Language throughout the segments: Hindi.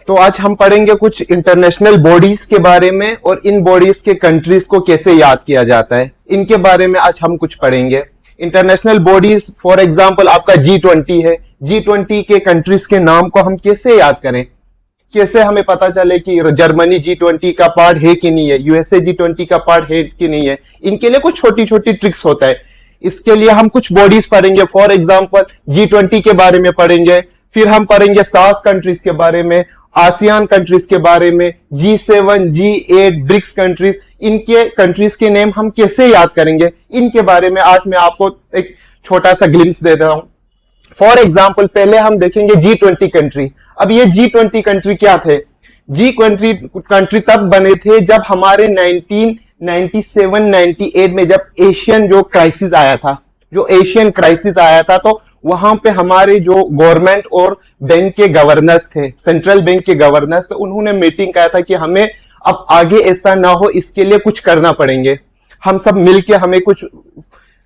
तो आज हम पढ़ेंगे कुछ इंटरनेशनल बॉडीज के बारे में और इन बॉडीज के कंट्रीज को कैसे याद किया जाता है, इनके बारे में आज हम कुछ पढ़ेंगे। इंटरनेशनल बॉडीज फॉर एग्जांपल आपका G20 है। G20 के कंट्रीज के नाम को हम कैसे याद करें, कैसे हमें पता चले कि जर्मनी G20 का पार्ट है कि नहीं है, यूएसए G20 का पार्ट है कि नहीं है। इनके लिए कुछ छोटी छोटी ट्रिक्स होता है। इसके लिए हम कुछ बॉडीज पढ़ेंगे। फॉर एग्जांपल G20 के बारे में पढ़ेंगे, फिर हम पढ़ेंगे सार्क कंट्रीज के बारे में, आसियान कंट्रीज के बारे में, G7, G8, ब्रिक्स कंट्रीज। इनके कंट्रीज के नेम हम कैसे याद करेंगे, इनके बारे में आज मैं आपको एक छोटा सा ग्लिम्स दे रहा हूं। फॉर एग्जाम्पल पहले हम देखेंगे G20 कंट्री। अब ये G20 कंट्री क्या थे? G20 कंट्री तब बने थे जब हमारे 1997-98 में जब एशियन जो क्राइसिस आया था, तो वहां पे हमारे जो गवर्नमेंट और बैंक के गवर्नर्स थे, सेंट्रल बैंक के गवर्नर्स थे, उन्होंने मीटिंग किया था कि हमें अब आगे ऐसा ना हो, इसके लिए कुछ करना पड़ेंगे, हम सब मिलके हमें कुछ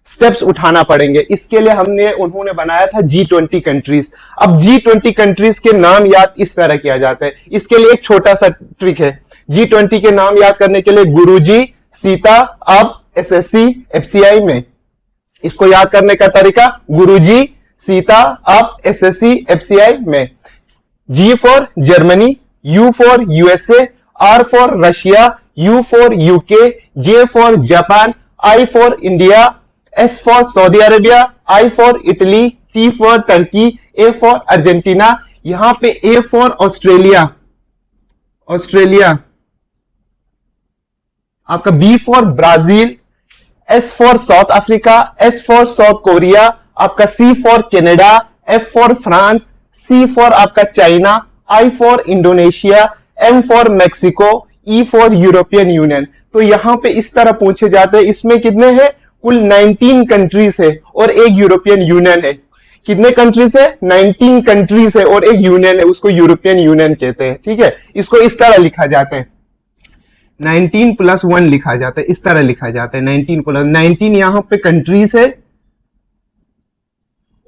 स्टेप्स उठाना पड़ेंगे। इसके लिए उन्होंने बनाया था G20 कंट्रीज। अब G20 कंट्रीज के नाम याद इस तरह किया जाता है। इसके लिए एक छोटा सा ट्रिक है। G20 के नाम याद करने के लिए गुरुजी, सीता, अब, SSC, FCI में। इसको याद करने का तरीका गुरुजी, सीता, अब, SSC, FCI में। G for Germany, U for USA, R for Russia, U for UK, J for Japan, I for India, S for Saudi Arabia, I for Italy, T for Turkey, A for Argentina. यहां पे A फॉर ऑस्ट्रेलिया, आपका B for Brazil, S for South Africa, S for South Korea, आपका C for Canada, F for France, C for आपका China, I for Indonesia, M for Mexico, E for European union. तो यहां पे इस तरह पूछे जाते हैं। इसमें कितने हैं? कुल 19 कंट्रीज है और एक यूरोपियन यूनियन है। कितने कंट्रीज है? 19 कंट्रीज है और एक यूनियन है, उसको यूरोपियन यूनियन कहते हैं। ठीक है, इसको इस तरह लिखा जाता है, 19+1 लिखा जाता है, इस तरह लिखा जाता है 19+19। यहां पे कंट्रीज है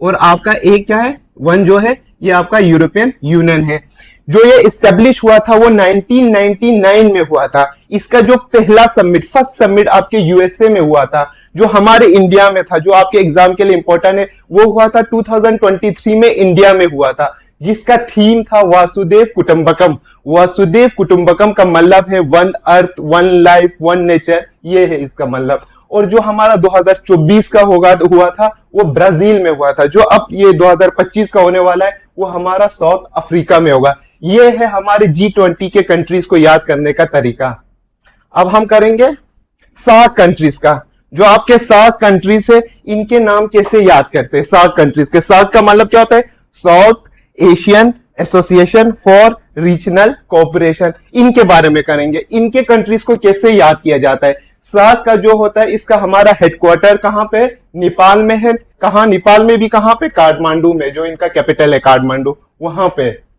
और आपका एक क्या है, 1 जो है ये आपका यूरोपियन यूनियन है। जो ये इस्टेब्लिश हुआ था वो 1999 में हुआ था। इसका जो पहला समिट, फर्स्ट समिट आपके यूएसए में हुआ था, जो हमारे इंडिया में था, जो आपके एग्जाम के लिए इंपॉर्टेंट है, वो हुआ था 2023 में इंडिया में हुआ था, जिसका थीम था वासुदेव कुटुंबकम। वासुदेव कुटुंबकम का मतलब है one earth, one life, one nature, ये है इसका मतलब। और जो हमारा 2024 का हुआ था वो ब्राजील में हुआ था। जो अब ये 2025 का होने वाला है वो हमारा साउथ अफ्रीका में होगा। ये है हमारे G20 के कंट्रीज को याद करने का तरीका। अब हम करेंगे सार्क कंट्रीज का। जो आपके सार्क कंट्रीज है इनके नाम कैसे याद करते हैं? सार्क कंट्रीज के, सार्क का मतलब क्या होता है? South Asian association for regional cooperation. इनके बारे में करेंगे, इनके कंट्रीज को कैसे याद किया जाता है। सार्क का जो होता है, इसका हमारा हेडक्वार्टर कहां पे? नेपाल में है। कहां? नेपाल में भी कहां पे? काठमांडू में, जो इनका कैपिटल है काठमांडू, वहां पे।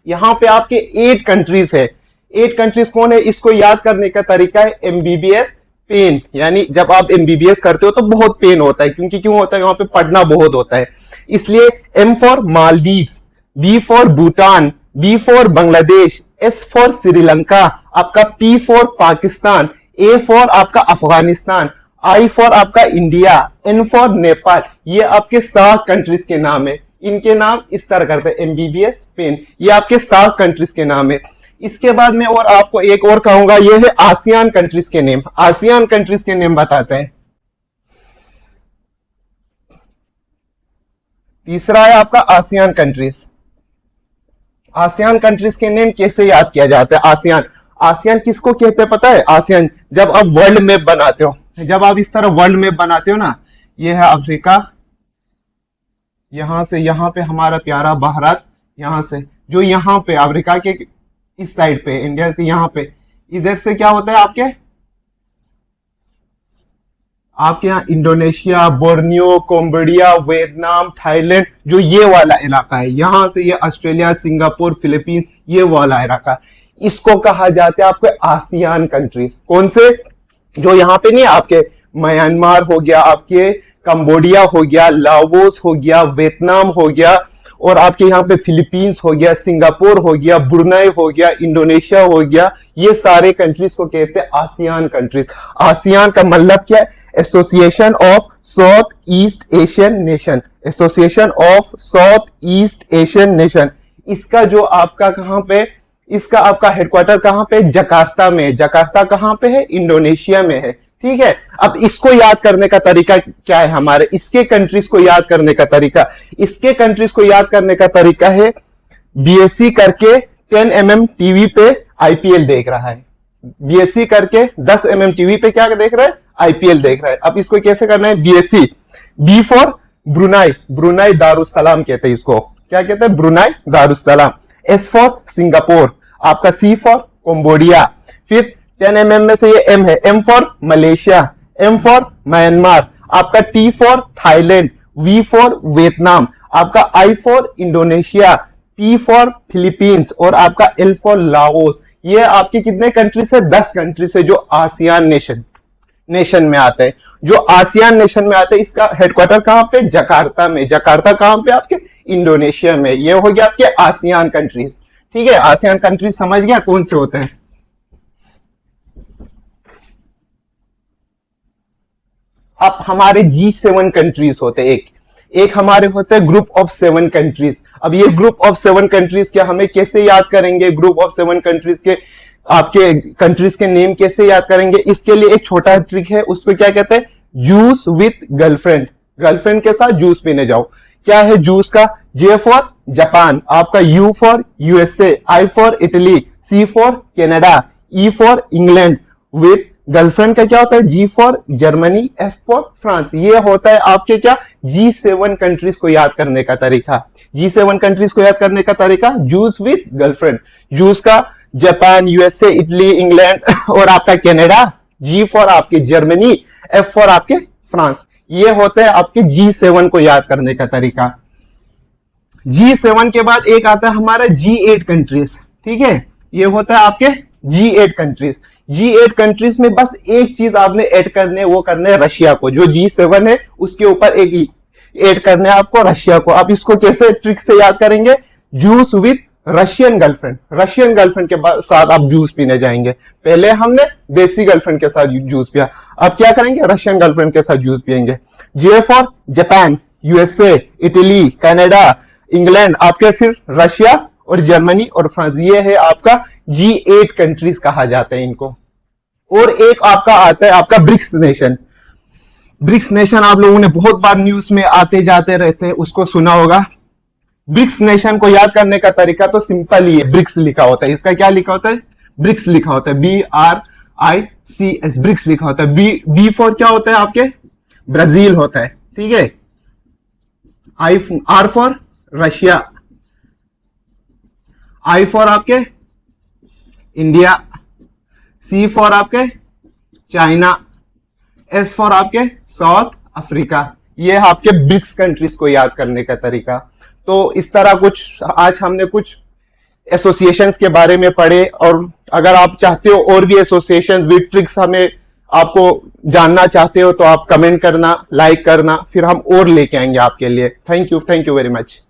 यहां पे आपके 8 कंट्रीज है। 8 कंट्रीज कौन है? इसको याद करने का तरीका है MBBS पेन। यानी जब आप MBBS करते हो तो बहुत पेन होता है, क्योंकि क्यों होता है? वहां पे पढ़ना बहुत होता है, इसलिए M for Maldives, B for Bhutan, B for Bangladesh, S for Sri Lanka, आपका P for Pakistan, A for आपका अफगानिस्तान, I फॉर आपका इंडिया, N फॉर नेपाल। ये आपके सार्क कंट्रीज के नाम है। इनके नाम इस तरह करते हैं, MBBS पेन। ये आपके सार्क कंट्रीज के नाम है। इसके बाद में और आपको एक और कहूंगा, ये है आसियान कंट्रीज के नेम। आसियान कंट्रीज के नेम बताते हैं। तीसरा है आपका आसियान कंट्रीज। आसियान कंट्रीज के नेम कैसे याद किया जाता है? आसियान किसको कहते हैं पता है? आसियान, जब आप वर्ल्ड मैप बनाते हो, जब आप इस तरह वर्ल्ड मैप बनाते हो ना, ये है अफ्रीका, यहां से यहां पे हमारा प्यारा भारत, यहां से जो यहां पे अफ्रीका के इस साइड पे, इंडिया से यहां पे, इधर से क्या होता है आपके यहाँ Indonesia, Borneo, Cambodia, Vietnam, Thailand, जो ये वाला इलाका है, यहां से ये ऑस्ट्रेलिया, सिंगापुर, फिलीपींस, ये वाला इलाका, इसको कहा जाता है आपके आसियान कंट्रीज। कौन से? जो यहाँ पे नहीं, आपके म्यांमार हो गया, आपके कंबोडिया हो गया, लाओस हो गया, वियतनाम हो गया, और आपके यहाँ पे फिलीपींस हो गया, सिंगापुर हो गया, ब्रुनेई हो गया, इंडोनेशिया हो गया, ये सारे कंट्रीज को कहते हैं आसियान कंट्रीज। आसियान का मतलब क्या है? Association of south east Asian nation, association of south east Asian nation. इसका जो आपका कहां पे, इसका आपका हेडक्वार्टर कहां पे? जकार्ता में। जकार्ता कहां पे है? इंडोनेशिया में है। ठीक है, अब इसको याद करने का तरीका क्या है हमारे? इसके कंट्रीज को याद करने का तरीका, इसके कंट्रीज को याद करने का तरीका है बीएससी करके 10 mm टीवी पे आईपीएल देख रहा है। बीएससी करके 10 mm टीवी पे क्या देख रहा है? आईपीएल देख रहा है। अब इसको कैसे करना है? BSC, B for Brunei, Brunei Darussalam कहते हैं इसको, क्या कहते हैं? Brunei Darussalam. S for Singapore, आपका सी फॉर कंबोडिया, फिर 10 mm में से ये एम है, M for Malaysia, M for Myanmar, आपका T for Thailand, V for Vietnam, आपका I for Indonesia, P for Philippines और आपका एल फॉर लाओस। ये आपके कितने कंट्री से? 10 कंट्री से जो आसियान नेशन में आते हैं, जो आसियान नेशन में आते हैं। इसका हेडक्वार्टर कहां पे? जकार्ता में। जकार्ता कहां पे? आपके इंडोनेशिया में। ये हो गया आपके आसियान कंट्रीज। ठीक है, आसियान कंट्रीज समझ गया कौन से होते हैं। अब हमारे G7 कंट्रीज होते हैं, एक हमारे होते हैं ग्रुप ऑफ 7 कंट्रीज। अब ये ग्रुप ऑफ 7 कंट्रीज के हमें कैसे याद करेंगे? ग्रुप ऑफ 7 कंट्रीज के आपके कंट्रीज के नेम कैसे याद करेंगे? इसके लिए एक छोटा ट्रिक है, उसको क्या कहते हैं? Juice with girlfriend. गर्लफ्रेंड के साथ जूस पीने जाओ। क्या है जूस का? जे फॉर जापान, आपका U for USA, I for Italy, C for Canada, E for England. With girlfriend का क्या होता है? G for Germany, F for France. ये होता है आपके क्या? G7 कंट्रीज को याद करने का तरीका। G7 कंट्रीज को याद करने का तरीका, जूस विथ गर्लफ्रेंड। जूस का जापान, यूएसए, इटली, इंग्लैंड और आपका कनाडा, जी फॉर आपके जर्मनी, एफ फॉर आपके फ्रांस। ये होते हैं आपके G7 को याद करने का तरीका। G7 के बाद एक आता है हमारा G8 कंट्रीज। ठीक है, ये होता है आपके G8 कंट्रीज। G8 कंट्रीज में बस एक चीज आपने ऐड करने, वो करने रशिया को। जो G7 है उसके ऊपर एक ऐड करने आपको रशिया को। आप इसको कैसे ट्रिक से याद करेंगे? Juice with Russian girlfriend. Russian girlfriend के साथ आप जूस पीने जाएंगे। पहले हमने देसी गर्लफ्रेंड के साथ जूस पिया, अब क्या करेंगे? रशियन गर्लफ्रेंड के साथ जूस पियेंगे। जे for Japan, USA, Italy, Canada, England, आपके फिर रशिया और जर्मनी और फ्रांस। ये है आपका G8 कंट्रीज कहा जाता है इनको। और एक आपका आता है आपका ब्रिक्स नेशन। ब्रिक्स नेशन आप लोगों ने बहुत बार न्यूज में आते जाते रहते हैं, उसको सुना होगा। ब्रिक्स नेशन को याद करने का तरीका तो सिंपल ही है, ब्रिक्स लिखा होता है। इसका क्या लिखा होता है? ब्रिक्स लिखा होता है, BRICS, ब्रिक्स लिखा होता है। बी फॉर क्या होता है आपके? ब्राजील होता है। ठीक है, R for Russia, I for आपके इंडिया, सी फॉर आपके चाइना, एस फॉर आपके साउथ अफ्रीका। ये आपके ब्रिक्स कंट्रीज को याद करने का तरीका। तो इस तरह कुछ आज हमने कुछ एसोसिएशंस के बारे में पढ़े, और अगर आप चाहते हो और भी एसोसिएशंस विद ट्रिक्स हमें आपको जानना चाहते हो तो आप कमेंट करना, लाइक करना, फिर हम और लेके आएंगे आपके लिए। Thank you very much.